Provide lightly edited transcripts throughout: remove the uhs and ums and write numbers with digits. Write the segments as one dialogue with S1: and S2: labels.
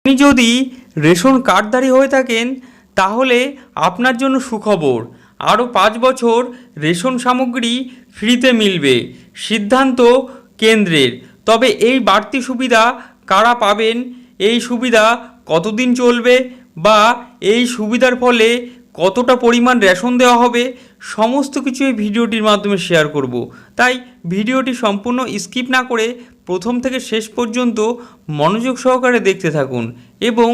S1: আপনি যদি রেশন কার্ডধারী হয়ে থাকেন তাহলে আপনার জন্য সুখবর, আরও 5 বছর রেশন সামগ্রী ফ্রিতে মিলবে। সিদ্ধান্ত কেন্দ্রের। তবে এই বাড়তি সুবিধা কারা পাবেন, এই সুবিধা কতদিন চলবে বা এই সুবিধার ফলে কতটা পরিমাণ রেশন দেওয়া হবে, সমস্ত কিছু এই ভিডিওটির মাধ্যমে শেয়ার করব। তাই ভিডিওটি সম্পূর্ণ স্কিপ না করে প্রথম থেকে শেষ পর্যন্ত মনোযোগ সহকারে দেখতে থাকুন এবং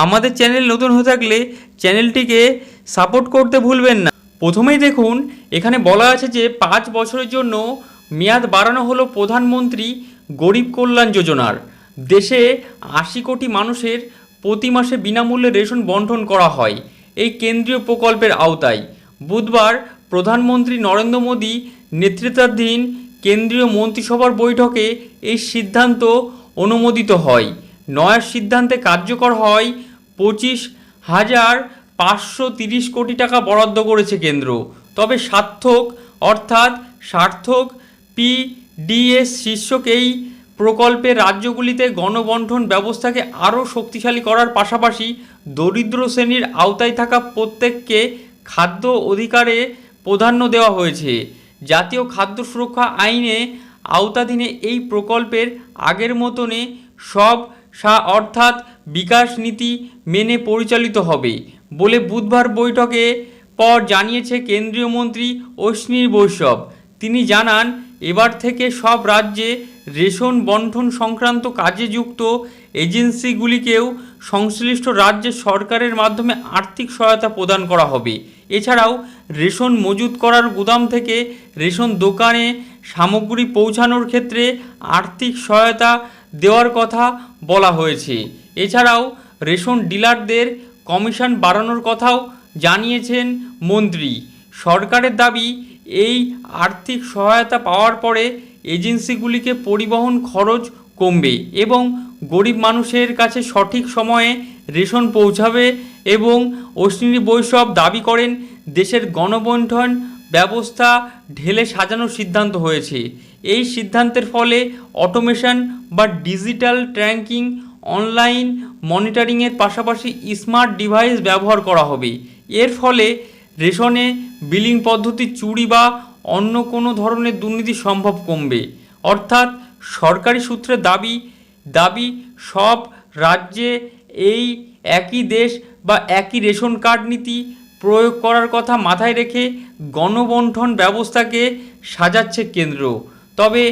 S1: আমাদের চ্যানেল নতুন হয়ে থাকলে চ্যানেলটিকে সাপোর্ট করতে ভুলবেন না। প্রথমেই দেখুন, এখানে বলা আছে যে 5 বছরের জন্য মেয়াদ বাড়ানো হলো প্রধানমন্ত্রী গরিব কল্যাণ যোজনার। দেশে 80 কোটি মানুষের প্রতি মাসে বিনামূল্যে রেশন বণ্টন করা হয় এই কেন্দ্রীয় প্রকল্পের আওতায়। বুধবার প্রধানমন্ত্রী নরেন্দ্র মোদী নেতৃত্বাধীন কেন্দ্রীয় মন্ত্রিসভার বৈঠকে এই সিদ্ধান্ত অনুমোদিত হয়। নয়া সিদ্ধান্তে কার্যকর হয় 25,530 কোটি টাকা বরাদ্দ করেছে কেন্দ্র। তবে সার্থক পিডিএস শীর্ষক এই প্রকল্পের রাজ্যগুলিতে গণবণ্টন ব্যবস্থাকে আরও শক্তিশালী করার পাশাপাশি দরিদ্র শ্রেণীর আওতায় থাকা প্রত্যেককে খাদ্য অধিকারে প্রাধান্য দেওয়া হয়েছে। জাতীয় খাদ্য সুরক্ষা আইনে আওতাধীনে এই প্রকল্পের আগের মতনে সব অর্থাৎ বিকাশ নীতি মেনে পরিচালিত হবে বলে বুধবার বৈঠকে পর জানিয়েছে কেন্দ্রীয় মন্ত্রী অশ্বিনী বৈষ্ণব। তিনি জানান, এবার থেকে সব রাজ্যে রেশন বণ্টন সংক্রান্ত কাজে যুক্ত এজেন্সিগুলিকেও সংশ্লিষ্ট রাজ্যের সরকারের মাধ্যমে আর্থিক সহায়তা প্রদান করা হবে। এছাড়াও রেশন মজুত করার গুদাম থেকে রেশন দোকানে সামগ্রী পৌঁছানোর ক্ষেত্রে আর্থিক সহায়তা দেওয়ার কথা বলা হয়েছে। এছাড়াও রেশন ডিলারদের কমিশন বাড়ানোর কথাও জানিয়েছেন মন্ত্রী। সরকারের দাবি, এই আর্থিক সহায়তা পাওয়ার পরে এজেন্সিগুলিকে পরিবহন খরচ কমবে এবং গরিব মানুষের কাছে সঠিক সময়ে রেশন পৌঁছাবে। এবং অশ্বিনী বৈষ্ণব দাবি করেন, দেশের গণবণ্টন ব্যবস্থা ঢেলে সাজানোর সিদ্ধান্ত হয়েছে। এই সিদ্ধান্তের ফলে অটোমেশন বা ডিজিটাল ট্র্যাকিং, অনলাইন মনিটরিংয়ের পাশাপাশি স্মার্ট ডিভাইস ব্যবহার করা হবে। এর ফলে রেশনে বিলিং পদ্ধতি চুরি বা অন্য কোনো ধরনের দুর্নীতি সম্ভব কমবে। অর্থাৎ সরকারি সূত্রে দাবি সব রাজ্যে এই একই দেশ বা একই রেশন কার্ড নীতি প্রয়োগ করার কথা মাথায় রেখে গণবণ্টন ব্যবস্থাকে সাজাচ্ছে কেন্দ্র। তবে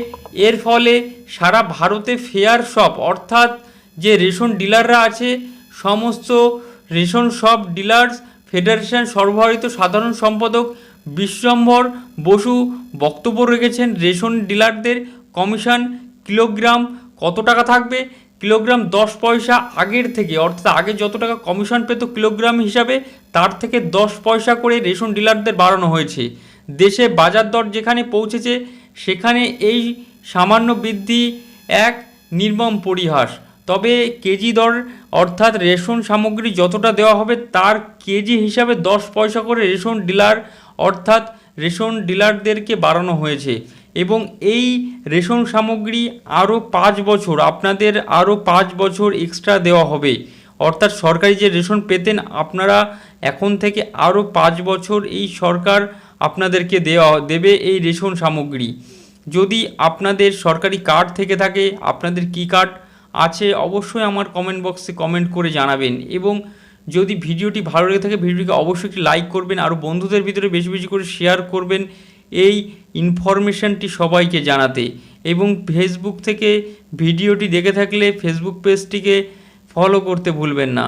S1: এর ফলে সারা ভারতে ফেয়ার শপ অর্থাৎ যে রেশন ডিলাররা আছে, সমস্ত রেশন শপ ডিলার্স ফেডারেশন সর্বভারতীয় সাধারণ সম্পাদক বিশ্বম্ভর বসু বক্তব্য রেখেছেন। রেশন ডিলারদের কমিশন কিলোগ্রাম কত টাকা থাকবে? কিলোগ্রাম 10 পয়সা আগের থেকে, অর্থাৎ আগে যত টাকা কমিশন পেত কিলোগ্রাম হিসাবে, তার থেকে 10 পয়সা করে রেশন ডিলারদের বাড়ানো হয়েছে। দেশে বাজার দর যেখানে পৌঁছেছে সেখানে এই সামান্য বৃদ্ধি এক নির্মম পরিহাস। তবে কেজি দর অর্থাৎ রেশন সামগ্রী যতটা দেওয়া হবে তার কেজি হিসাবে 10 পয়সা করে রেশন ডিলারদেরকে বাড়ানো হয়েছে এবং এই রেশন সামগ্রী আরও 5 বছর আপনাদের আরও 5 বছর এক্সট্রা দেওয়া হবে। অর্থাৎ সরকারি যে রেশন পেতেন আপনারা এখন থেকে আরও 5 বছর এই সরকার আপনাদেরকে দেবে এই রেশন সামগ্রী। যদি আপনাদের সরকারি কার্ড থেকে থাকে, আপনাদের কি কার্ড আছে অবশ্যই আমার কমেন্ট বক্সে কমেন্ট করে জানাবেন। এবং যদি ভিডিওটি ভালো লেগে থাকে ভিডিওটিকে অবশ্যই একটি লাইক করবেন, আর বন্ধুদের ভিতরে বেশি বেশি করে শেয়ার করবেন এই ইনফরমেশনটি সবাইকে জানাতে। এবং ফেসবুক থেকে ভিডিওটি দেখে থাকলে ফেসবুক পেজটিকে ফলো করতে ভুলবেন না।